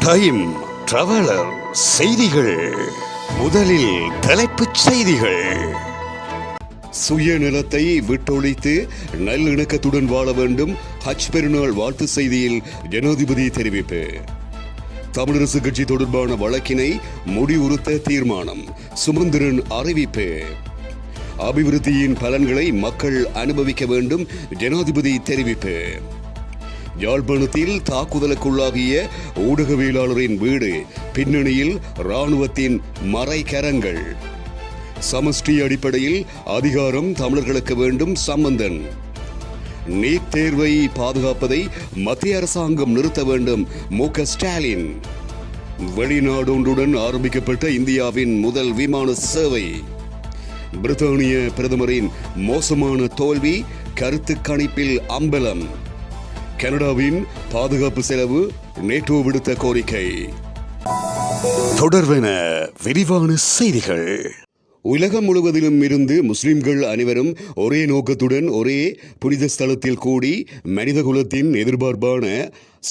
Time traveller செய்திகள். முதலில் தலைப்புச் செய்திகள். சுயநலத்தை விட்டொழித்து நல்லிணக்கத்துடன் வாழ வேண்டும். ஹஜ் பெருநாள் வாழ்த்து செய்தியில் ஜனாதிபதி தெரிவிப்பு. தமிழரசு கட்சி தொடர்பான வழக்கினை முடிவுறுத்த தீர்மானம். சுமந்திரன் அறிவிப்பு. அபிவிருத்தியின் பலன்களை மக்கள் அனுபவிக்க வேண்டும். ஜனாதிபதி தெரிவிப்பு. யாழ்ப்பாணத்தில் தாக்குதலுக்குள்ளாகிய ஊடகவியலாளரின் வீடு, பின்னணியில் இராணுவத்தின் மறைகரங்கள். சமஷ்டி அடிப்படையில் அதிகாரம் தமிழர்களுக்கு வேண்டும். சம்பந்தன். நீட் தேர்வை பாதுகாப்பதை மத்திய அரசாங்கம் நிறுத்த வேண்டும். மு.க. ஸ்டாலின். வெளிநாடொன்றுடன் ஆரம்பிக்கப்பட்ட இந்தியாவின் முதல் விமான சேவை. பிரித்தானிய பிரதமரின் மோசமான தோல்வி கருத்து கணிப்பில் அம்பலம். கனடாவின் பாதுகாப்பு செலவு நேட்டோ விடுத்த கோரிக்கை. தொடர்வென விரிவான செய்திகள். உலகம் முழுவதிலும் இருந்து முஸ்லிம்கள் அனைவரும் ஒரே நோக்கத்துடன் ஒரே புனித ஸ்தலத்தில் கூடி மனிதகுலத்தின் எதிர்பார்ப்பான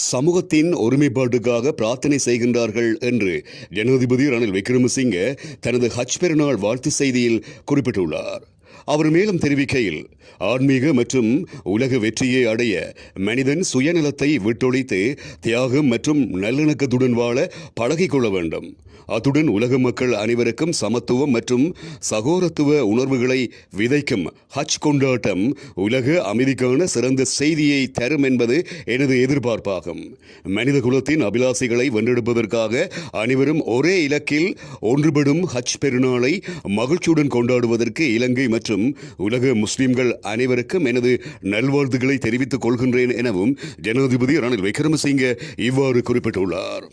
சமூகத்தின் ஒருமைப்பாட்டுக்காக பிரார்த்தனை செய்கின்றார்கள் என்று ஜனாதிபதி ரணில் விக்ரமசிங்க தனது ஹஜ் பெருநாள் வாழ்த்து செய்தியில் குறிப்பிட்டுள்ளார். அவர் மேலும் தெரிவிக்கையில், ஆன்மீக மற்றும் உலக வெற்றியை அடைய மனிதன் சுயநலத்தை விட்டொழித்து தியாகம் மற்றும் நல்லிணக்கத்துடன் வாழ பழகிக்கொள்ள வேண்டும். அத்துடன் உலக மக்கள் அனைவருக்கும் சமத்துவம் மற்றும் சகோதரத்துவ உணர்வுகளை விதைக்கும் ஹஜ் கொண்டாட்டம் உலக அமைதிக்கான சிறந்த செய்தியை தரும் என்பது எனது எதிர்பார்ப்பாகும். மனித குலத்தின் அபிலாசைகளை வென்றெடுப்பதற்காக அனைவரும் ஒரே இலக்கில் ஒன்றுபடும் ஹஜ் பெருநாளை மகிழ்ச்சியுடன் கொண்டாடுவதற்கு இலங்கை மற்றும் உலக முஸ்லிம்கள் அனைவருக்கும் எனது நல்வாழ்த்துக்களை தெரிவித்துக் கொள்கின்றேன் எனவும் ஜனாதிபதி ரணில் விக்ரமசிங்க இவ்வாறு குறிப்பிட்டுள்ளார்.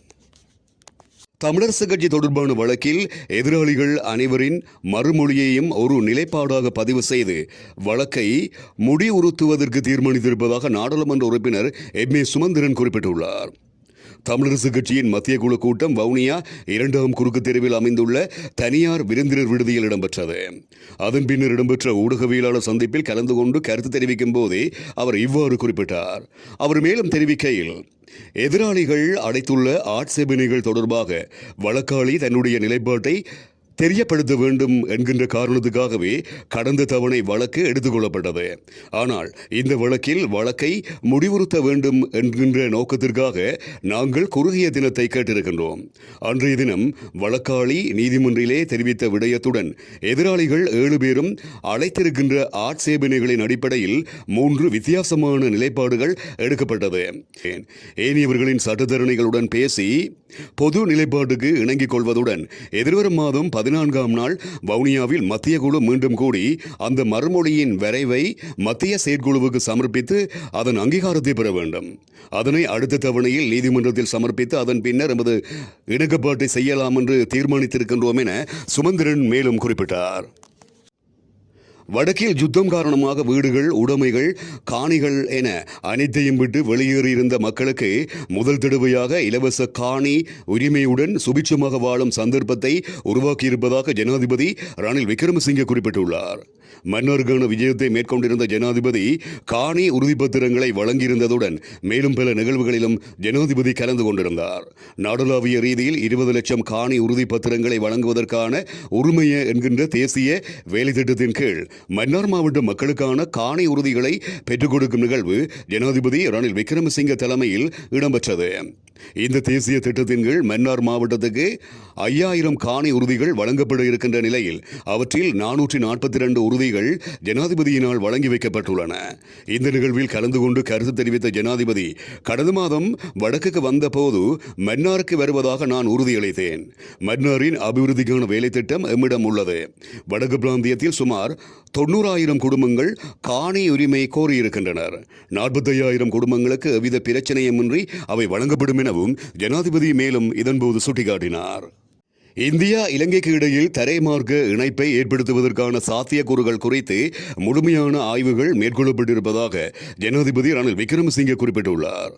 தமிழரசு கட்சி தொடர்பான வழக்கில் எதிராளிகள் அனைவரின் மறுமொழியையும் ஒரு நிலைப்பாடாக பதிவு செய்து வழக்கை முடிவுறுத்துவதற்கு தீர்மானித்திருப்பதாக நாடாளுமன்ற உறுப்பினர் எம்.ஏ. சுமந்திரன் குறிப்பிட்டுள்ளார். தமிழரசு கட்சியின் மத்திய குழு கூட்டம் வவுனியா 2ஆம் குறுக்கு தெருவில் அமைந்துள்ள தனியார் விருந்தினர் விடுதியில் இடம்பெற்றது. அதன் பின்னர் இடம்பெற்ற ஊடகவியலாளர் சந்திப்பில் கலந்து கொண்டு கருத்து தெரிவிக்கும் போதே அவர் இவ்வாறு குறிப்பிட்டார். அவர் மேலும் தெரிவிக்கையில், எதிராளிகள் அடைத்துள்ள ஆட்சேபனைகள் தொடர்பாக வழக்காளி தன்னுடைய நிலைப்பாட்டை தெரியப்படுத்த வேண்டும் என்கின்ற காரணத்துக்காகவே கடந்த தவணை வழக்கு எடுத்துக்கொள்ளப்பட்டது. ஆனால் இந்த வழக்கில் வழக்கை முடிவுறுத்த வேண்டும் என்கின்ற நோக்கத்திற்காக நாங்கள் குறுகிய தினத்தை கேட்டிருக்கின்றோம். அன்றைய தினம் வழக்காளி நீதிமன்றிலே தெரிவித்த விடயத்துடன் எதிராளிகள் 7 பேரும் அழைத்திருக்கின்ற ஆட்சேபனைகளின் அடிப்படையில் 3 வித்தியாசமான நிலைப்பாடுகள் எடுக்கப்பட்டது. ஏனையவர்களின் சட்டத்தரணிகளுடன் பேசி பொது நிலைப்பாட்டுக்கு இணங்கிக் கொள்வதுடன் எதிர்வரும் மாதம் 14ஆம் நாள் வவுனியாவில் மத்திய குழு மீண்டும் கூடி அந்த மறுமொழியின் வரைவை மத்திய செயற்குழுவுக்கு சமர்ப்பித்து அதன் அங்கீகாரத்தை பெற வேண்டும். அதனை அடுத்த தவணையில் நீதிமன்றத்தில் சமர்ப்பித்து அதன் பின்னர் எமது இணக்கப்பாட்டை செய்யலாம் என்று தீர்மானித்திருக்கின்றோம் என சுமந்திரன் மேலும் குறிப்பிட்டார். வடக்கில் யுத்தம் காரணமாக வீடுகள், உடைமைகள், காணிகள் என அனைத்தையும் விட்டு வெளியேறியிருந்த மக்களுக்கு முதல் தடவையாக இலவச காணி உரிமையுடன் சுபிட்சமாக வாழும் சந்தர்ப்பத்தை உருவாக்கியிருப்பதாக ஜனாதிபதி ரணில் விக்ரமசிங்க குறிப்பிட்டுள்ளார். மன்னாருக்கான விஜயத்தை மேற்கொண்டிருந்த ஜனாதிபதி காணி உறுதிப்பத்திரங்களை வழங்கியிருந்ததுடன் மேலும் பல நிகழ்வுகளிலும் ஜனாதிபதி கலந்து கொண்டிருந்தார். நாடளாவிய ரீதியில் 20 லட்சம் காணி உறுதிப்பத்திரங்களை வழங்குவதற்கான உரிமைய என்கின்ற தேசிய வேலை திட்டத்தின் கீழ் மன்னார் மாவட்ட மக்களுக்கான காணி உறுதிகளை பெற்றுக் கொடுக்கும் நிகழ்வு ஜனாதிபதி ரணில் விக்ரமசிங்க தலைமையில் இடம்பெற்றது. இந்த தேசிய திட்டத்தின் கீழ் மன்னார் மாவட்டத்துக்கு 5000 காணி உறுதிகள் வழங்கப்பட இருக்கின்ற நிலையில் அவற்றில் 442 உறுதிகள் ஜனாதிபதியினால் வழங்கி வைக்கப்பட்டுள்ளன. இந்த நிகழ்வில் கலந்து கொண்டு கருத்து தெரிவித்த ஜனாதிபதி, கடந்த மாதம் வடக்குக்கு வந்த போது மன்னாருக்கு வருவதாக நான் உறுதியளித்தேன். மன்னாரின் அபிவிருத்திக்கான வேலை திட்டம் எம்மிடம் உள்ளது. வடக்கு பிராந்தியத்தில் சுமார் 90,000 குடும்பங்கள் காணி உரிமை கோரியிருக்கின்றனர். 45,000 குடும்பங்களுக்கு எவ்வித பிரச்சனையுமின்றி அவை வழங்கப்படும் எனவும் ஜனாதிபதி மேலும் இதன்போது சுட்டிக்காட்டினார். இந்தியா இலங்கைக்கு இடையில் தரைமார்க்க இணைப்பை ஏற்படுத்துவதற்கான சாத்தியக்கூறுகள் குறித்து முழுமையான ஆய்வுகள் மேற்கொள்ளப்பட்டிருப்பதாக ஜனாதிபதி ரணில் விக்ரமசிங்க குறிப்பிட்டுள்ளார்.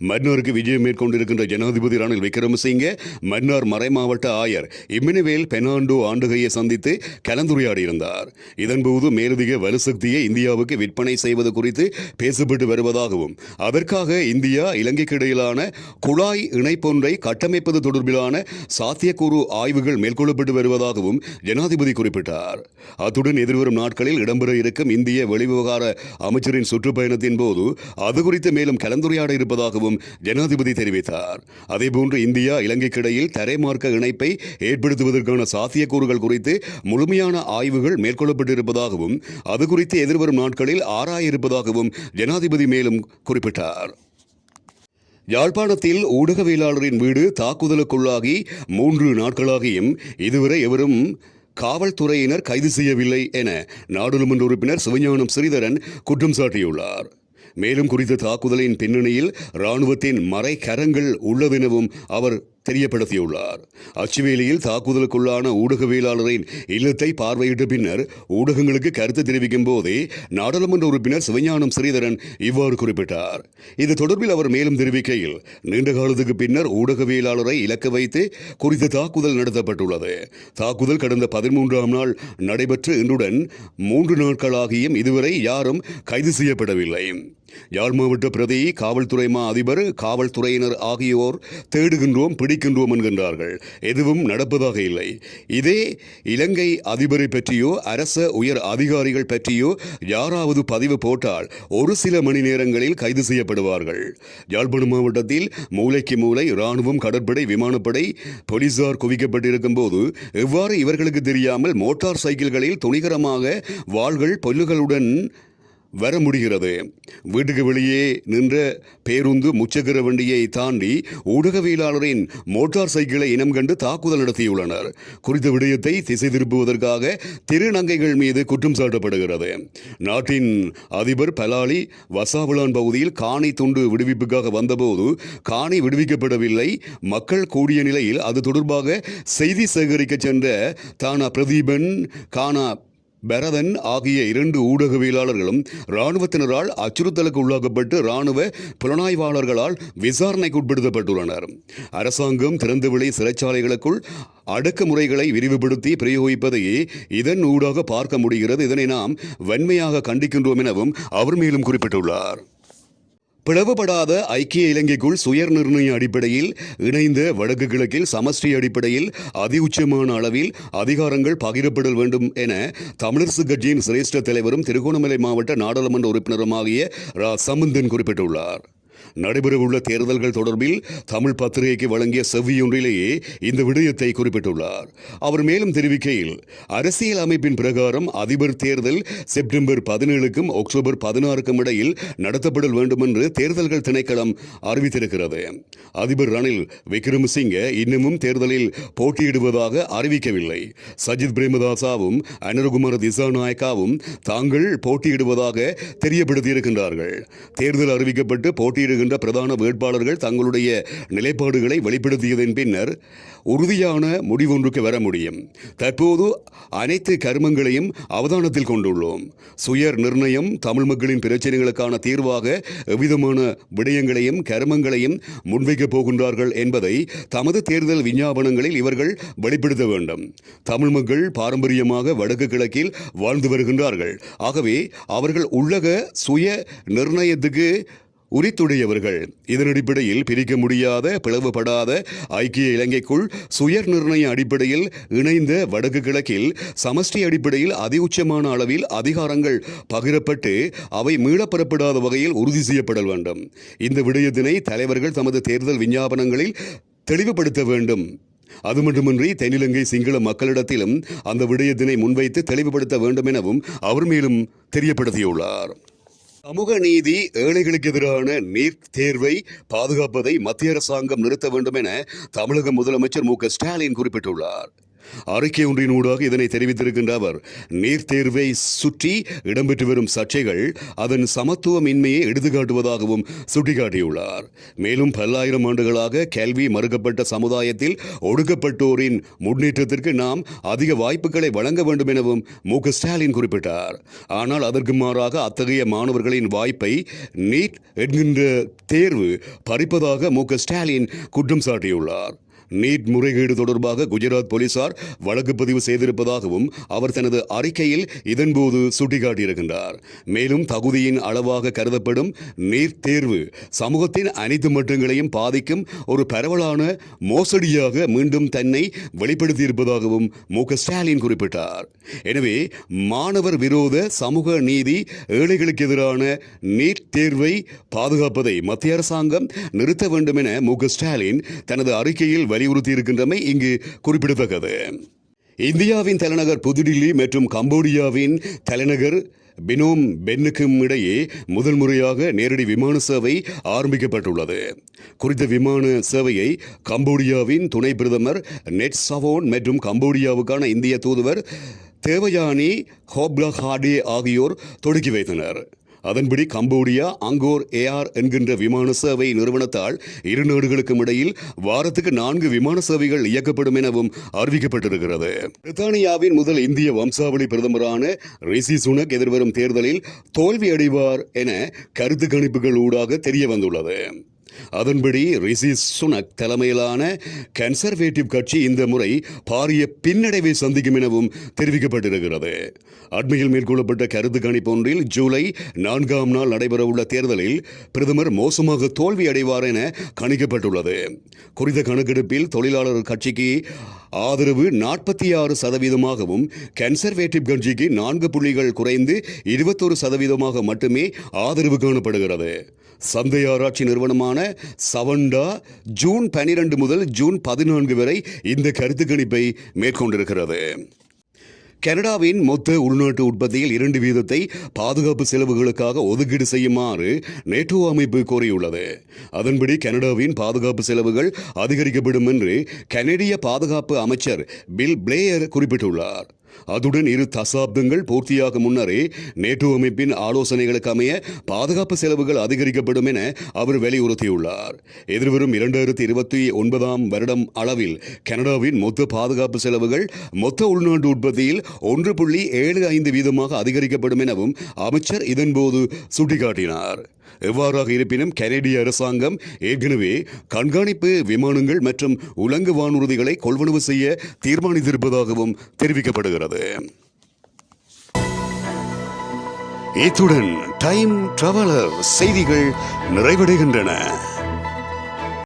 மன்னாருக்கு விஜயம் மேற்கொண்டிருக்கின்ற ஜனாதிபதி ரணில் விக்ரமசிங்கே மன்னார் மறைமாவட்ட ஆயர் இம்மினுவேல் பெர்னாண்டோ ஆண்டுகையை சந்தித்து கலந்துரையாடியிருந்தார். இதன்போது மேலதிக வலுசக்தியை இந்தியாவுக்கு விற்பனை செய்வது குறித்து பேசப்பட்டு வருவதாகவும் அதற்காக இந்தியா இலங்கைக்கு இடையிலான குழாய் இணைப்பொன்றை கட்டமைப்பது தொடர்பிலான சாத்தியக்கூறு ஆய்வுகள் மேற்கொள்ளப்பட்டு வருவதாகவும் ஜனாதிபதி குறிப்பிட்டார். அத்துடன் எதிர்வரும் நாட்களில் இடம்பெற இருக்கும் இந்திய வெளிவிவகார அமைச்சரின் சுற்றுப்பயணத்தின் போது அது குறித்து மேலும் கலந்துரையாட இருப்பதாகவும் ஜனாதிபதி தெரிவித்தார். அதேபோன்று இந்தியா இலங்கைக்கு இடையில் தரைமார்க்க இணைப்பை ஏற்படுத்துவதற்கான சாத்தியக்கூறுகள் குறித்து முழுமையான ஆய்வுகள் மேற்கொள்ளப்பட்டிருப்பதாகவும் அது குறித்து எதிர்வரும் நாட்களில் ஆராய இருப்பதாகவும் ஜனாதிபதி மேலும் குறிப்பிட்டார். யாழ்ப்பாணத்தில் ஊடகவியலாளரின் வீடு தாக்குதலுக்குள்ளாகி 3 நாட்களாகியும் இதுவரை எவரும் காவல்துறையினர் கைது செய்யவில்லை என நாடாளுமன்ற உறுப்பினர் சிவஞானம் ஸ்ரீதரன் குற்றம் சாட்டியுள்ளார். மேலும் குறித்த தாக்குதலின் பின்னணியில் இராணுவத்தின் மறைக்கரங்கள் உள்ளதெனவும் அவர் தெரியப்படுத்தியுள்ளார். அச்சுவேலியில் தாக்குதலுக்குள்ளான ஊடகவியலாளரின் இல்லத்தை பார்வையிட்ட பின்னர் ஊடகங்களுக்கு கருத்து தெரிவிக்கும் போதே நாடாளுமன்ற உறுப்பினர் சிவஞானம் ஸ்ரீதரன் இவ்வாறு குறிப்பிட்டார். இது தொடர்பில் அவர் மேலும் தெரிவிக்கையில், நீண்ட காலத்துக்கு பின்னர் ஊடகவியலாளரை இலக்கு வைத்து குறித்த தாக்குதல் நடத்தப்பட்டுள்ளது. தாக்குதல் கடந்த 13ஆம் நாள் நடைபெற்று இன்றுடன் 3 நாட்களாகியும் இதுவரை யாரும் கைது செய்யப்படவில்லை. யாழ் மாவட்ட பிரதி காவல்துறை மா அதிபர் காவல்துறையினர் ஆகியோர் தேடுகின்றோம் பிடிக்கின்றோம் என்கின்றார்கள். எதுவும் நடப்பதாக இல்லை. இதே இலங்கை அதிபரை பற்றியோ அரச உயர் அதிகாரிகள் பற்றியோ யாராவது பதிவு போட்டால் ஒரு சில மணி நேரங்களில் கைது செய்யப்படுவார்கள். யாழ்ப்பாணம் மாவட்டத்தில் மூலைக்கு மூலை இராணுவம், கடற்படை, விமானப்படை, போலீசார் குவிக்கப்பட்டிருக்கும் போது எவ்வாறு இவர்களுக்கு தெரியாமல் மோட்டார் சைக்கிள்களில் துணிகரமாக வாள்கள் பொல்லுகளுடன் வர முடிகிறது? வீட்டுக்கு வெளியே நின்ற பேருந்து முச்சக்கர வண்டியை தாண்டி ஊடகவியலாளரின் மோட்டார் சைக்கிளை இனம் கண்டு தாக்குதல் நடத்தியுள்ளனர். குறித்த விடயத்தை திசை திருப்புவதற்காக திருநங்கைகள் மீது குற்றம் சாட்டப்படுகிறது. நாட்டின் அதிபர் பலாலி வசாவுலான் பகுதியில் காணி துண்டு விடுவிப்புக்காக வந்தபோது காணி விடுவிக்கப்படவில்லை. மக்கள் கூடிய நிலையில் அது தொடர்பாக செய்தி சேகரிக்க சென்ற தானா பிரதீபன், கானா பரதன் ஆகிய 2 ஊடகவியலாளர்களும் இராணுவத்தினரால் அச்சுறுத்தலுக்கு உள்ளாக்கப்பட்டு இராணுவ புலனாய்வாளர்களால் விசாரணைக்கு உட்படுத்தப்பட்டுள்ளனர். அரசாங்கம் திறந்தவெளி சிறைச்சாலைகளுக்குள் அடக்குமுறைகளை விரிவுபடுத்தி பிரயோகிப்பதையே இதன் ஊடாக பார்க்க முடிகிறது. இதனை நாம் வன்மையாக கண்டிக்கின்றோம் எனவும் அவர் மேலும் குறிப்பிட்டுள்ளார். பிளவுபடாத ஐக்கிய இலங்கைக்குள் சுய நிர்ணய அடிப்படையில் இணைந்த வடக்கு கிழக்கில் சமஷ்டி அடிப்படையில் அதிஉச்சமான அளவில் அதிகாரங்கள் பகிரப்பட வேண்டும் என தமிழரசு கட்சியின் சிரேஷ்ட தலைவரும் திருகோணமலை மாவட்ட நாடாளுமன்ற உறுப்பினருமாகிய ரா சம்பந்தன் குறிப்பிட்டுள்ளார். நடைபெறவுள்ள தேர்தல்கள் தொடர்பில் தமிழ் பத்திரிகைக்கு வழங்கிய செவ்வியொன்றிலேயே இந்த விடயத்தை குறிப்பிட்டுள்ளார். அவர் மேலும் தெரிவிக்கையில், அரசியல் அமைப்பின் பிரகாரம் அதிபர் தேர்தல் செப்டம்பர் 17க்கும் அக்டோபர் 16க்கும் இடையில் நடத்தப்பட வேண்டும் என்று தேர்தல்கள் திணைக்களம் அறிவித்திருக்கிறது. அதிபர் ரணில் விக்ரமசிங்கே இன்னமும் தேர்தலில் போட்டியிடுவதாக அறிவிக்கவில்லை. சஜித் பிரேமதாசாவும் அனுரகுமார திசாநாயக்காவும் தாங்கள் போட்டியிடுவதாக தெரியப்படுத்தியிருக்கின்றார்கள். தேர்தல் அறிவிக்கப்பட்டு போட்டியிடுகின்ற பிரதான வேட்பாளர்கள் தங்களுடைய நிலைப்பாடுகளை வெளிப்படுத்தியதன் பின்னர் உறுதியான முடிவொன்றுக்கு வர முடியும். தற்போது அனைத்து கருமங்களையும் அவதானத்தில் கொண்டுள்ளோம். சுய நிர்ணயம் தமிழ் மக்களின் பிரச்சனைகளுக்கான தீர்வாக எவ்விதமான விடயங்களையும் கருமங்களையும் முன்வைக்கப் போகின்றார்கள் என்பதை தமது தேர்தல் விஞ்ஞாபனங்களில் இவர்கள் வெளிப்படுத்த வேண்டும். தமிழ் மக்கள் பாரம்பரியமாக வடக்கு கிழக்கில் வாழ்ந்து வருகின்றார்கள். ஆகவே அவர்கள் உள்ளக சுய நிர்ணயத்துக்கு உரித்துடையவர்கள். இதன் அடிப்படையில் பிரிக்க முடியாத பிளவுபடாத ஐக்கிய இலங்கைக்குள் சுய நிர்ணய அடிப்படையில் இணைந்த வடக்கு கிழக்கில் சமஷ்டி அடிப்படையில் அதிஉச்சமான அளவில் அதிகாரங்கள் பகிரப்பட்டு அவை மீளப்பெறப்படாத வகையில் உறுதி செய்யப்பட வேண்டும். இந்த விடயத்தினை தலைவர்கள் தமது தேர்தல் விஞ்ஞாபனங்களில் தெளிவுபடுத்த வேண்டும். அது மட்டுமின்றி தென்னிலங்கை சிங்கள மக்களிடத்திலும் அந்த விடயத்தினை முன்வைத்து தெளிவுபடுத்த வேண்டும் எனவும் அவர் மேலும் தெரியப்படுத்தியுள்ளார். சமூக நீதி, ஏழைகளுக்கு எதிரான நீட் தேர்வை பாதுகாப்பதை மத்திய அரசாங்கம் நிறுத்த வேண்டும் என தமிழக முதலமைச்சர் மு.க. ஸ்டாலின் குறிப்பிட்டுள்ளார். அறிக்கை ஒன்றின் ஊடாக இதனை தெரிவித்திருக்கின்ற அவர் நீட் தேர்வை சுற்றி இடம்பெற்று வரும் சர்ச்சைகள் அதன் சமத்துவமின்மையை எடுத்துக்காட்டுவதாகவும் சுட்டிக்காட்டியுள்ளார். மேலும் பல்லாயிரம் ஆண்டுகளாக கல்வி மறுக்கப்பட்ட சமுதாயத்தில் ஒடுக்கப்பட்டோரின் முன்னேற்றத்திற்கு நாம் அதிக வாய்ப்புகளை வழங்க வேண்டும் எனவும் மு.க. ஸ்டாலின் குறிப்பிட்டார். ஆனால் அதற்கு மாறாக அத்தகைய மாணவர்களின் வாய்ப்பை நீட் என்கின்ற தேர்வு பறிப்பதாக மு.க. ஸ்டாலின் குற்றம் சாட்டியுள்ளார். நீட் முறைகேடு தொடர்பாக குஜராத் போலீசார் வழக்கு பதிவு செய்திருப்பதாகவும் அவர் தனது அறிக்கையில் இதன்போது சுட்டிக்காட்டியிருக்கின்றார். மேலும் தகுதியின் அளவாக கருதப்படும் நீட் தேர்வு சமூகத்தின் அனைத்து மட்டங்களையும் பாதிக்கும் ஒரு பரவலான மோசடியாக மீண்டும் தன்னை வெளிப்படுத்தியிருப்பதாகவும் மு.க. ஸ்டாலின் குறிப்பிட்டார். எனவே மாணவர் விரோத சமூக நீதி ஏழைகளுக்கு எதிரான நீட் தேர்வை பாதுகாப்பதை மத்திய அரசாங்கம் நிறுத்த வேண்டும் என மு.க. ஸ்டாலின் தனது அறிக்கையில் வலியுறுத்தியிருக்கின்றமை இங்கு குறிப்பிடத்தக்கது. இந்தியாவின் தலைநகர் புதுடில்லி மற்றும் கம்போடியாவின் தலைநகர் பினோம் பென்னுக்கும் இடையே முதல் முறையாக நேரடி விமான சேவை ஆரம்பிக்கப்பட்டுள்ளது. குறித்த விமான சேவையை கம்போடியாவின் துணை பிரதமர் நெட் சவோன் மற்றும் கம்போடியாவுக்கான இந்திய தூதுவர் தேவயானி ஹோப்லஹாடே ஆகியோர் தொடக்கி வைத்தனர். அதன்படி கம்போடியா அங்கோர் ஏஆர் என்கின்ற விமான சேவை நிறுவனத்தால் இரு நாடுகளுக்கும் இடையில் வாரத்துக்கு 4 விமான சேவைகள் இயக்கப்படும் எனவும் அறிவிக்கப்பட்டிருக்கிறது. பிரித்தானியாவின் முதல் இந்திய வம்சாவளி பிரதமரான ரிஷி சுனக் எதிர்வரும் தேர்தலில் தோல்வி அடைவார் என கருத்து கணிப்புகள் ஊடாக தெரிய வந்துள்ளது. அதன்படி ரிஷி சுனக் தலைமையிலான கன்சர்வேட்டிவ் கட்சி இந்த முறை பாரிய பின்னடைவை சந்திக்கும் எனவும் தெரிவிக்கப்பட்டிருக்கிறது. அண்மையில் மேற்கொள்ளப்பட்ட கருத்து கணிப்பு ஒன்றில் ஜூலை 4ஆம் நாள் நடைபெறவுள்ள தேர்தலில் பிரதமர் மோசமாக தோல்வி அடைவார் என கணிக்கப்பட்டுள்ளது. குறித்த கணக்கெடுப்பில் தொழிலாளர் கட்சிக்கு ஆதரவு 46%, கன்சர்வேட்டிவ் கட்சிக்கு 4 புள்ளிகள் குறைந்து 21% மட்டுமே ஆதரவு காணப்படுகிறது. சந்தை ஆராய்ச்சி நிறுவனமான சவண்டா ஜூன் 12 முதல் ஜூன் 14 வரை இந்த கருத்து கணிப்பை மேற்கொண்டிருக்கிறது. கனடாவின் மொத்த உள்நாட்டு உற்பத்தியில் 2% பாதுகாப்பு செலவுகளுக்காக ஒதுக்கீடு செய்யுமாறு நேட்டோ அமைப்பு கோரியுள்ளது. அதன்படி கனடாவின் பாதுகாப்பு செலவுகள் அதிகரிக்கப்படும் என்று கனடிய பாதுகாப்பு அமைச்சர் பில் பிளேயர் குறிப்பிட்டுள்ளார். அதுடன் 2 தசாப்தங்கள் பூர்த்தியாக முன்னரே நேட்டோ அமைப்பின் ஆலோசனைகளுக்கு அமைய பாதுகாப்பு செலவுகள் அதிகரிக்கப்படும் என அவர் வலியுறுத்தியுள்ளார். எதிர்வரும் 2029ஆம் வருடம் அளவில் கனடாவின் மொத்த பாதுகாப்பு செலவுகள் மொத்த உள்நாட்டு உற்பத்தியில் 1.75% அதிகரிக்கப்படும் எனவும் அமைச்சர் இதன்போது சுட்டிக்காட்டினார். எவ்வாறாக இருப்பினும் கனடிய அரசாங்கம் ஏற்கனவே கண்காணிப்பு விமானங்கள் மற்றும் உலங்கு வானூர்திகளை கொள்வனவு செய்ய தீர்மானித்திருப்பதாகவும் தெரிவிக்கப்படுகிறது. இத்துடன் டைம் டிராவலர் செய்திகள் நிறைவடைகின்றன.